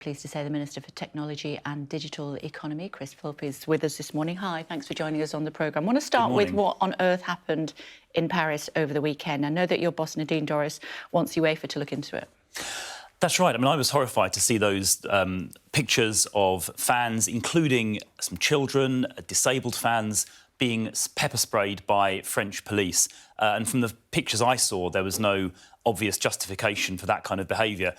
Pleased to say the Minister for Technology and Digital Economy, Chris Philp, is with us this morning. Hi, thanks for joining us on the programme. I want to start with what on earth happened in Paris over the weekend. I know that your boss, Nadine Dorries, wants UEFA to look into it. That's right. I mean, I was horrified to see those pictures of fans, including some children, disabled fans, being pepper sprayed by French police. And from the pictures I saw, there was no obvious justification for that kind of behaviour.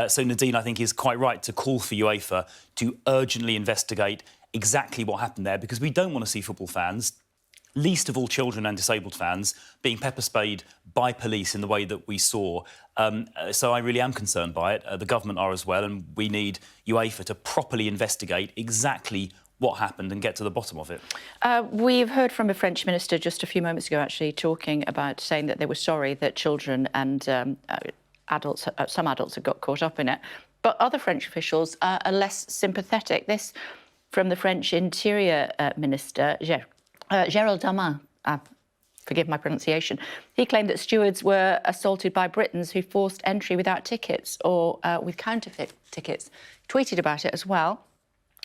So Nadine, I think, is quite right to call for UEFA to urgently investigate exactly what happened there, because we don't want to see football fans, least of all children and disabled fans, being pepper sprayed by police in the way that we saw. So I really am concerned by it. The government are as well, and we need UEFA to properly investigate exactly what happened and get to the bottom of it. We've heard from a French minister just a few moments ago, actually, talking about saying that they were sorry that children and adults, some adults had got caught up in it. But other French officials are less sympathetic. This from the French Interior Minister, Gérald Darmanin. Forgive my pronunciation. He claimed that stewards were assaulted by Britons who forced entry without tickets or with counterfeit tickets. Tweeted about it as well.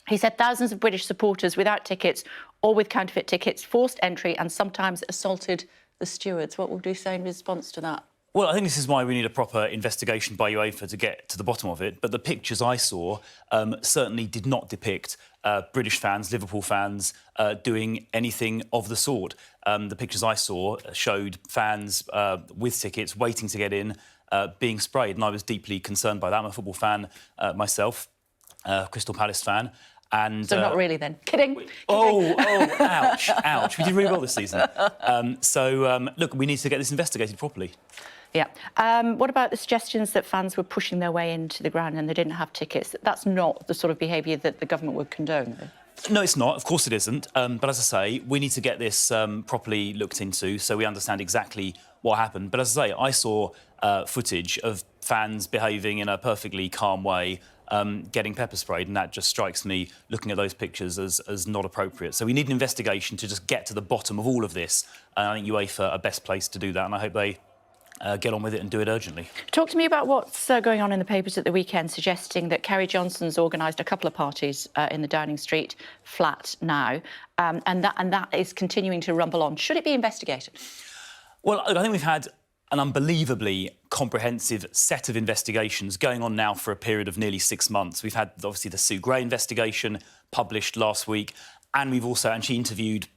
He said thousands of British supporters without tickets or with counterfeit tickets forced entry and sometimes assaulted the stewards. What would you say in response to that? Well, I think this is why we need a proper investigation by UEFA to get to the bottom of it. But the pictures I saw certainly did not depict British fans, Liverpool fans, doing anything of the sort. The pictures I saw showed fans with tickets waiting to get in, being sprayed, and I was deeply concerned by that. I'm a football fan myself, Crystal Palace fan. And, so not really then. Kidding. Ouch, ouch. We did really well this season. Look, we need to get this investigated properly. Yeah. What about the suggestions that fans were pushing their way into the ground and they didn't have tickets? That's not the sort of behaviour that the government would condone, though. No, it's not. Of course it isn't. But as I say, we need to get this properly looked into so we understand exactly what happened. But as I say, I saw footage of fans behaving in a perfectly calm way, getting pepper sprayed, and that just strikes me, looking at those pictures, as not appropriate. So we need an investigation to just get to the bottom of all of this. And I think UEFA are best placed to do that, and I hope they get on with it and do it urgently. Talk to me about what's going on in the papers at the weekend, suggesting that Kerry Johnson's organised a couple of parties in the Downing Street flat now, and that is continuing to rumble on. Should it be investigated? Well, I think we've had an unbelievably comprehensive set of investigations going on now for a period of nearly 6 months. We've had, obviously, the Sue Gray investigation published last week, and we've also actually interviewed,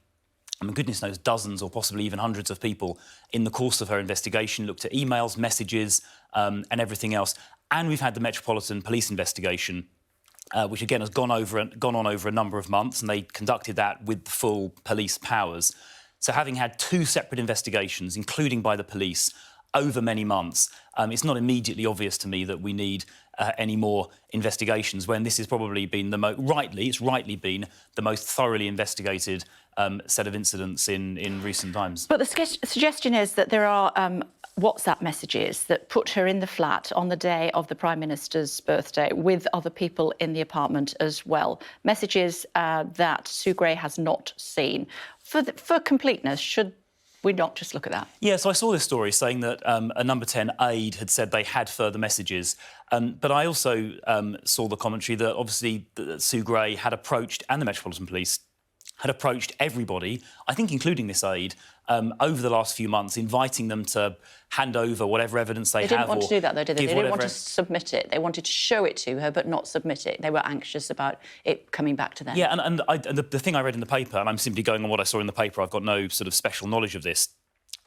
I mean, goodness knows, dozens or possibly even hundreds of people in the course of her investigation, looked at emails, messages and everything else. And we've had the Metropolitan Police investigation, which, again, has gone on over a number of months, and they conducted that with the full police powers. So having had 2 separate investigations, including by the police, over many months, it's not immediately obvious to me that we need any more investigations, when this has probably been rightly been the most thoroughly investigated set of incidents in recent times. But the suggestion is that there are WhatsApp messages that put her in the flat on the day of the Prime Minister's birthday with other people in the apartment as well. Messages that Sue Gray has not seen. For completeness, should we not just look at that? Yeah, so I saw this story saying that a number 10 aide had said they had further messages. But I also saw the commentary that obviously Sue Gray had approached, and the Metropolitan Police had approached everybody, I think including this aide, over the last few months, inviting them to hand over whatever evidence they have. They didn't want to do that, though, did they? They didn't want to submit it. They wanted to show it to her, but not submit it. They were anxious about it coming back to them. Yeah, and the thing I read in the paper, and I'm simply going on what I saw in the paper, I've got no sort of special knowledge of this,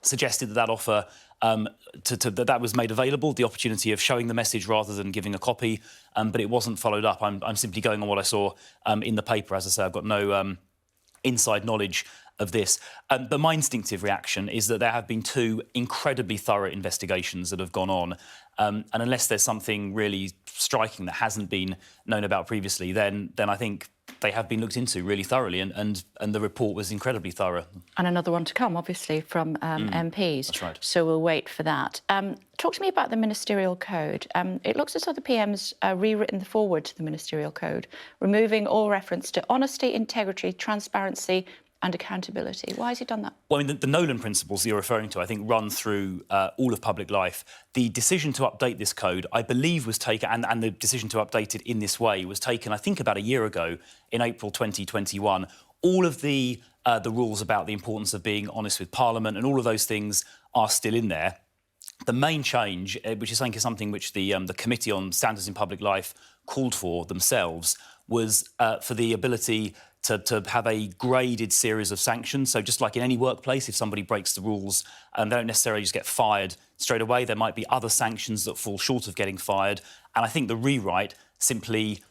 suggested that offer, that was made available, the opportunity of showing the message rather than giving a copy, but it wasn't followed up. I'm simply going on what I saw in the paper. As I say, I've got no inside knowledge of this. But my instinctive reaction is that there have been 2 incredibly thorough investigations that have gone on. And unless there's something really striking that hasn't been known about previously, then I think they have been looked into really thoroughly, and the report was incredibly thorough. And another one to come, obviously, from MPs. That's right. So we'll wait for that. Talk to me about the Ministerial Code. It looks as though the PM's rewritten the foreword to the Ministerial Code, removing all reference to honesty, integrity, transparency and accountability. Why has he done that? Well, I mean, the Nolan principles that you're referring to, I think, run through all of public life. The decision to update this code, I believe, was taken, and the decision to update it in this way was taken, I think, about a year ago in April 2021. All of the rules about the importance of being honest with Parliament and all of those things are still in there. The main change, which is something which the Committee on Standards in Public Life called for themselves, was for the ability to have a graded series of sanctions. So just like in any workplace, if somebody breaks the rules, they don't necessarily just get fired straight away. There might be other sanctions that fall short of getting fired. And I think the rewrite simply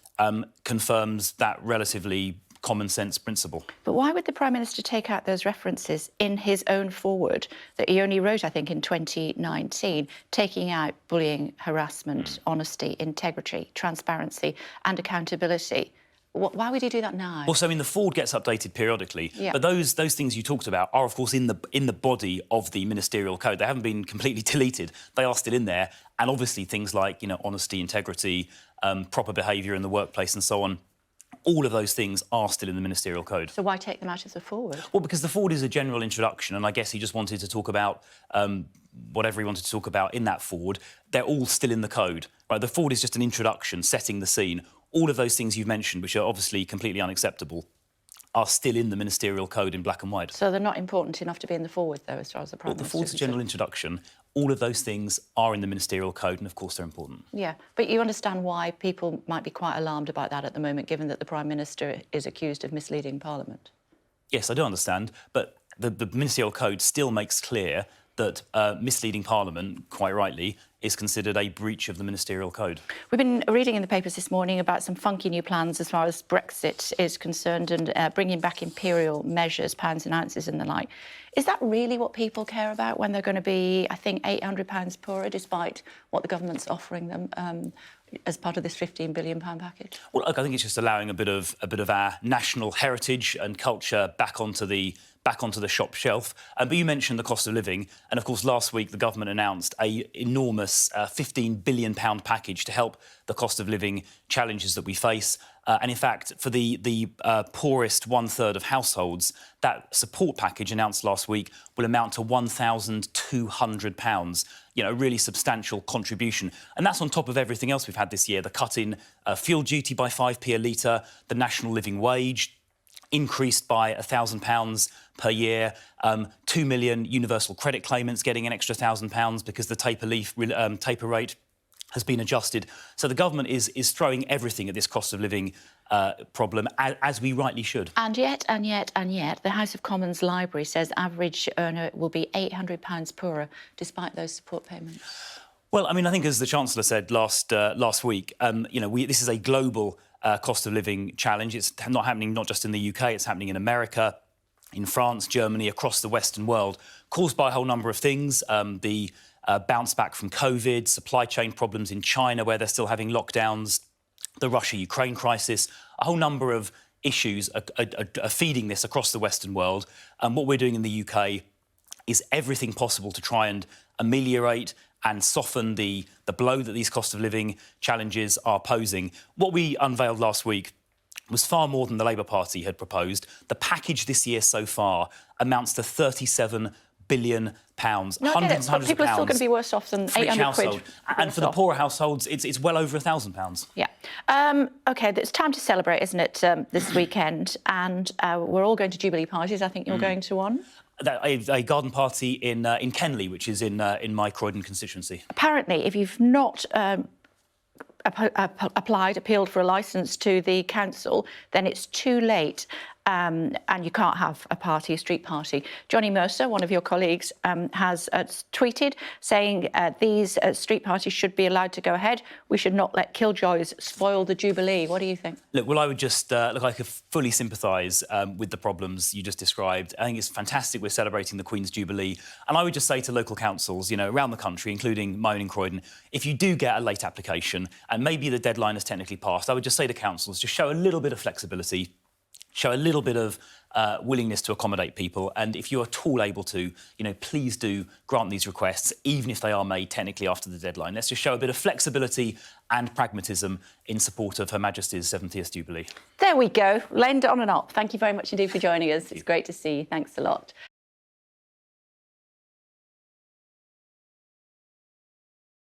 confirms that relatively common sense principle. But why would the Prime Minister take out those references in his own forward that he only wrote, I think, in 2019, taking out bullying, harassment, honesty, integrity, transparency and accountability? Why would he do that now? Also, I mean, the forward gets updated periodically, but those things you talked about are, of course, in the body of the ministerial code. They haven't been completely deleted; they are still in there. And obviously, things like honesty, integrity, proper behaviour in the workplace, and so on. All of those things are still in the ministerial code. So why take them out of the forward? Well, because the forward is a general introduction, and I guess he just wanted to talk about whatever he wanted to talk about in that forward. They're all still in the code. Right? The forward is just an introduction, setting the scene. All of those things you've mentioned, which are obviously completely unacceptable, are still in the ministerial code in black and white. So they're not important enough to be in the forward, though, as far as the Prime Minister is concerned? The forward's a general introduction. All of those things are in the ministerial code, and of course they're important. Yeah, but you understand why people might be quite alarmed about that at the moment, given that the Prime Minister is accused of misleading Parliament? Yes, I do understand, but the ministerial code still makes clear that misleading Parliament, quite rightly, is considered a breach of the ministerial code. We've been reading in the papers this morning about some funky new plans as far as Brexit is concerned and bringing back imperial measures, pounds and ounces and the like. Is that really what people care about when they're going to be, I think, £800 poorer, despite what the government's offering them as part of this £15 billion package? Well, look, I think it's just allowing a bit of our national heritage and culture back onto the shop shelf. But you mentioned the cost of living, and of course last week the government announced an enormous £15 billion package to help the cost of living challenges that we face. And in fact, for the poorest one-third of households, that support package announced last week will amount to £1,200. A really substantial contribution. And that's on top of everything else we've had this year: the cut in fuel duty by 5p a litre, the national living wage increased by £1,000 per year, 2 million universal credit claimants getting an extra £1,000 because the taper rate has been adjusted. So the government is throwing everything at this cost of living problem, as we rightly should. And yet, the House of Commons Library says average earner will be £800 poorer despite those support payments. Well, I mean, I think as the Chancellor said last week, this is a global cost of living challenge. It's not happening not just in the UK, it's happening in America, in France, Germany, across the Western world, caused by a whole number of things. The bounce back from COVID, supply chain problems in China where they're still having lockdowns, the Russia-Ukraine crisis, a whole number of issues are feeding this across the Western world. And what we're doing in the UK is everything possible to try and ameliorate and soften the blow that these cost of living challenges are posing. What we unveiled last week was far more than the Labour Party had proposed. The package this year so far amounts to £37 billion. Hundreds and hundreds but people of are still pounds going to be worse off than for each 800 household. quid. And for the poorer households, it's well over £1,000. Yeah. OK, it's time to celebrate, isn't it, this weekend? And we're all going to Jubilee parties. I think you're going to one. A garden party in Kenley, which is in my Croydon constituency. Apparently, if you've not appealed for a licence to the council, then it's too late. And you can't have a street party. Johnny Mercer, one of your colleagues, has tweeted saying these street parties should be allowed to go ahead. We should not let killjoys spoil the Jubilee. What do you think? Look, well, I would just I could fully sympathise with the problems you just described. I think it's fantastic we're celebrating the Queen's Jubilee. And I would just say to local councils, around the country, including my own in Croydon, if you do get a late application and maybe the deadline has technically passed, I would just say to councils, just show a little bit of flexibility. show a little bit of willingness to accommodate people. And if you're at all able to, please do grant these requests, even if they are made technically after the deadline. Let's just show a bit of flexibility and pragmatism in support of Her Majesty's 70th Jubilee. There we go. Lend on and up. Thank you very much indeed for joining us. It's great to see you. Thanks a lot.